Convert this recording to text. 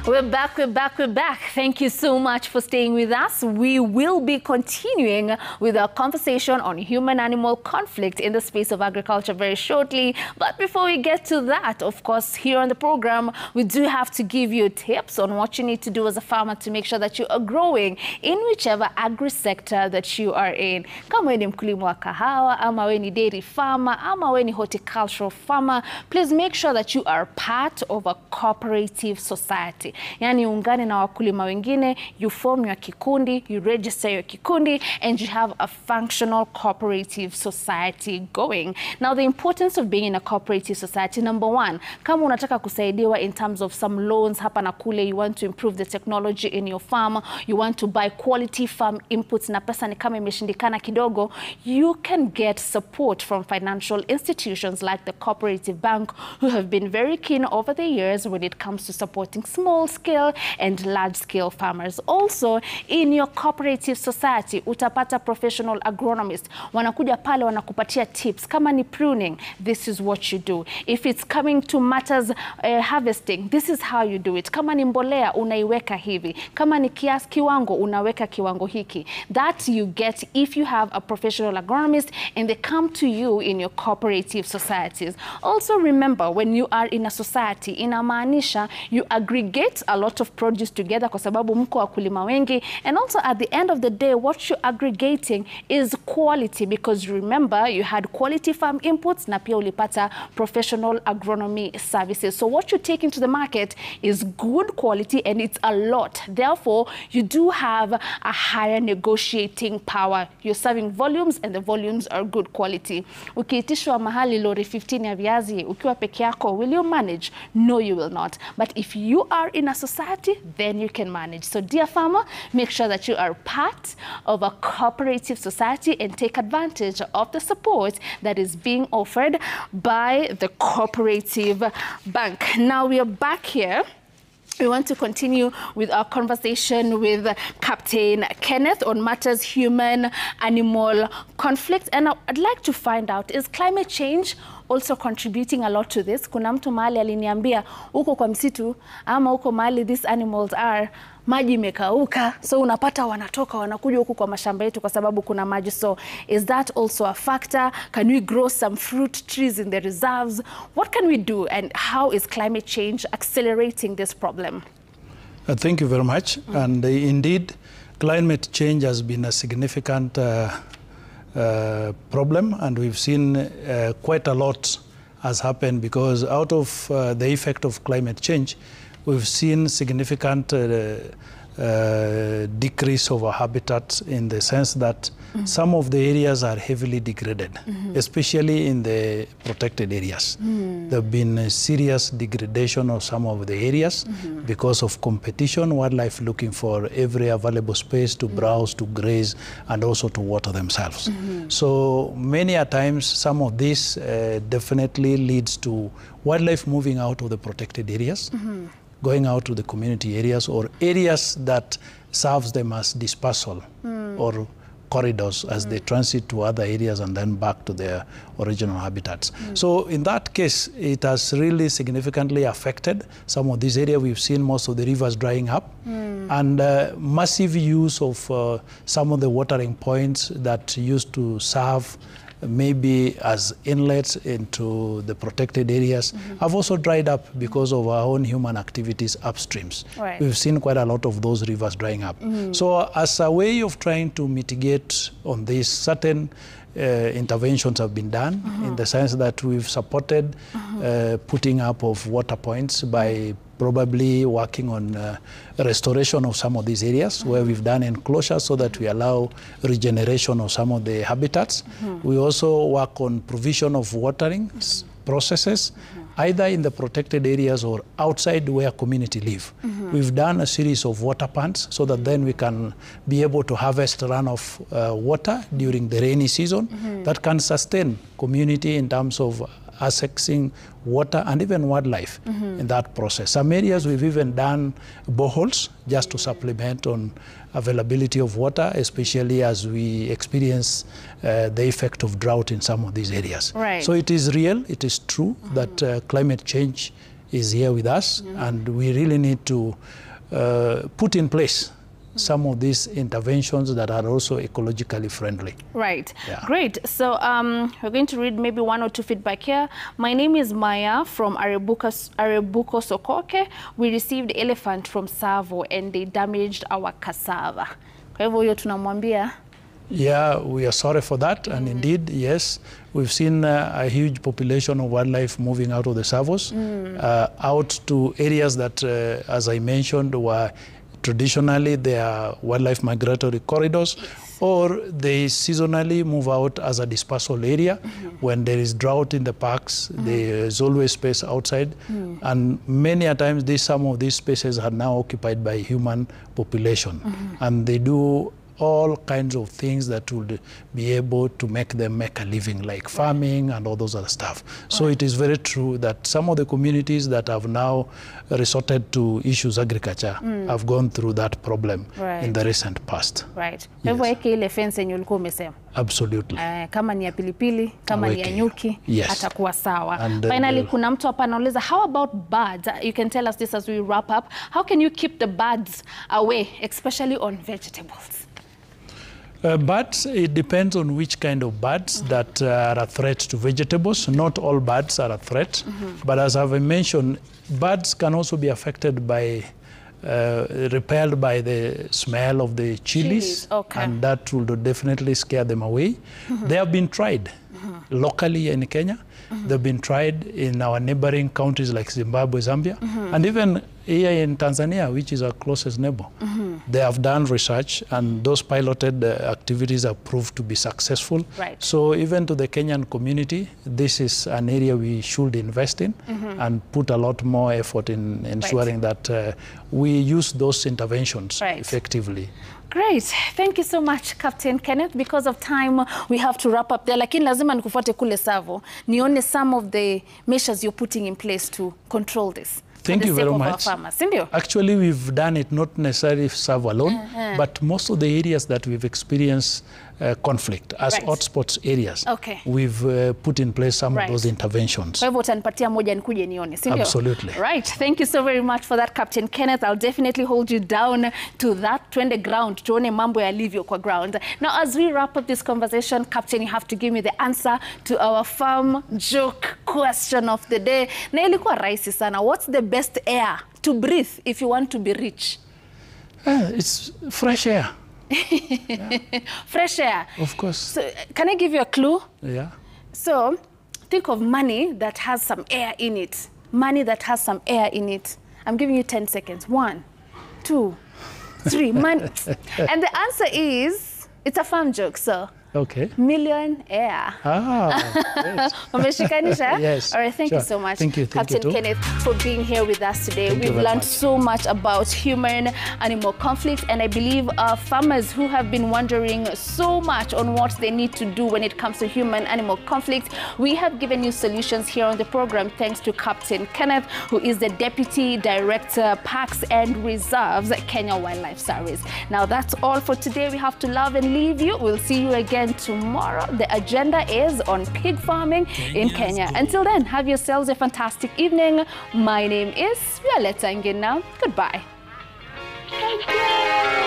We're back. Thank you so much for staying with us. We will be continuing with our conversation on human-animal conflict in the space of agriculture very shortly. But before we get to that, of course, here on the program, we do have to give you tips on what you need to do as a farmer to make sure that you are growing in whichever agri-sector that you are in. Kama we ni mkulima wa kahawa, ama we ni dairy farmer, ama we ni horticultural farmer, please make sure that you are part of a cooperative society. Yani ungane na wakulima wengine, you form your kikundi, you register your kikundi, and you have a functional cooperative society going. Now, the importance of being in a cooperative society, number one, kama unataka kusaidiwa in terms of some loans hapa na kule, you want to improve the technology in your farm, you want to buy quality farm inputs na pesa ni kama imeshindikana kidogo, you can get support from financial institutions like the Cooperative Bank, who have been very keen over the years when it comes to supporting small-scale and large-scale farmers. Also, in your cooperative society, utapata professional agronomist. Wanakuja pale wanakupatia tips. Kama ni pruning, this is what you do. If it's coming to matters harvesting, this is how you do it. Kama ni mbolea, unaiweka hivi. Kama ni kiwango, unaweka kiwango hiki. That you get if you have a professional agronomist and they come to you in your cooperative societies. Also remember, when you are in a society, inamaanisha you aggregate a lot of produce together kwa sababu mko wakulima wengi, and also at the end of the day what you're aggregating is quality, because remember you had quality farm inputs na pia ulipata professional agronomy services. So what you're taking to the market is good quality and it's a lot. Therefore, you do have a higher negotiating power. You're serving volumes and the volumes are good quality. Ukiitishwa mahali lori 15 ya viazi ukiwa peke yako, will you manage? No, you will not. But if you are in a society, then you can manage. So dear farmer, make sure that you are part of a cooperative society and take advantage of the support that is being offered by the Cooperative Bank. Now we are back here. We want to continue with our conversation with Captain Kenneth on matters human-animal conflict. And I'd like to find out, is climate change also contributing a lot to this? Kuna mtu mahali aliniambia, uko kwa msitu, ama uko mahali these animals are, maji imekauka, so unapata wanatoka wanakuja huku kwa mashamba yetu kwa sababu kuna maji. So is that also a factor? Can we grow some fruit trees in the reserves? What can we do, and how is climate change accelerating this problem? Thank you very much. And indeed, climate change has been a significant problem, and we've seen quite a lot has happened because out of the effect of climate change, we've seen significant decrease of our habitat, in the sense that some of the areas are heavily degraded, especially in the protected areas. There have been a serious degradation of some of the areas because of competition, wildlife looking for every available space to browse, to graze, and also to water themselves. So many a times, some of this definitely leads to wildlife moving out of the protected areas, going out to the community areas or areas that serves them as dispersal or corridors as they transit to other areas and then back to their original habitats. So in that case, it has really significantly affected some of these areas. We've seen most of the rivers drying up and massive use of some of the watering points that used to serve maybe as inlets into the protected areas have also dried up because of our own human activities upstreams. Right. We've seen quite a lot of those rivers drying up. So as a way of trying to mitigate on this, certain interventions have been done in the sense that we've supported putting up of water points by probably working on restoration of some of these areas where we've done enclosures so that we allow regeneration of some of the habitats. We also work on provision of watering processes, either in the protected areas or outside where community live. We've done a series of water ponds so that then we can be able to harvest runoff water during the rainy season that can sustain community in terms of accessing water and even wildlife in that process. Some areas we've even done boreholes just to supplement on availability of water, especially as we experience the effect of drought in some of these areas. Right. So it is real, it is true that climate change is here with us, and we really need to put in place some of these interventions that are also ecologically friendly. Right. Yeah. Great. So we're going to read maybe 1 or 2 feedback here. My name is Maya from Arebuko Sokoke. We received elephant from Savo and they damaged our cassava. Kwa hivyo hiyo tunamwambia. Yeah, we are sorry for that, and indeed, yes, we've seen a huge population of wildlife moving out of the Savos, out to areas that, as I mentioned, were traditionally their wildlife migratory corridors, or they seasonally move out as a dispersal area. When there is drought in the parks, there is always space outside, and many a times some of these spaces are now occupied by human population, and they do all kinds of things that would be able to make them make a living, like farming and all those other stuff. So it is very true that some of the communities that have now resorted to issues agriculture have gone through that problem in the recent past. Right. Hivyo eke ile fence yenye ulikuwa umesema. Absolutely. Kama ni ya pilipili, kama ni ya nyuki, atakuwa sawa. And finally, kuna mtu hapa anauliza, how about birds? You can tell us this as we wrap up. How can you keep the birds away, especially on vegetables? Birds, it depends on which kind of birds that are a threat to vegetables. Not all birds are a threat, but as I've mentioned, birds can also be affected by, repelled by the smell of the chilies, and that will definitely scare them away. They have been tried locally in Kenya. They've been tried in our neighboring countries like Zimbabwe, Zambia, and even here in Tanzania, which is our closest neighbor. They have done research, and those piloted activities have proved to be successful. Right. So even to the Kenyan community, this is an area we should invest in and put a lot more effort in ensuring that we use those interventions effectively. Great. Thank you so much, Captain Kenneth. Because of time, we have to wrap up there. Lakini lazima nikufuate kule Savo. Nione some of the measures you're putting in place to control this. Thank you very much. Actually, we've done it not necessarily Savo alone, but most of the areas that we've experienced conflict as hotspots areas, we've put in place some of those interventions. Absolutely. Right. Thank you so very much for that, Captain Kenneth. I'll definitely hold you down to that, to the ground, tuone mambo yalivyo kwa ground. Now, as we wrap up this conversation, Captain, you have to give me the answer to our farm joke question of the day. Na ilikuwa rahisi sana. What's the best air to breathe if you want to be rich? It's fresh air. Fresh air. Of course. So, can I give you a clue? Yeah. So, think of money that has some air in it. Money that has some air in it. I'm giving you 10 seconds. 1, 2, 3. Money. And the answer is, it's a farm joke, so. Okay. Millionaire. Great. Yes. All right, thank you so much, Captain Kenneth, for being here with us today. We've learned so much about human-animal conflict, and I believe farmers who have been wondering so much on what they need to do when it comes to human-animal conflict, we have given you solutions here on the program thanks to Captain Kenneth, who is the Deputy Director, Parks and Reserves at Kenya Wildlife Service. Now, that's all for today. We have to love and leave you. We'll see you again tomorrow. The agenda is on pig farming in Kenya. Until then, have yourselves a fantastic evening. My name is Violetta Ngina. Goodbye. Thank you.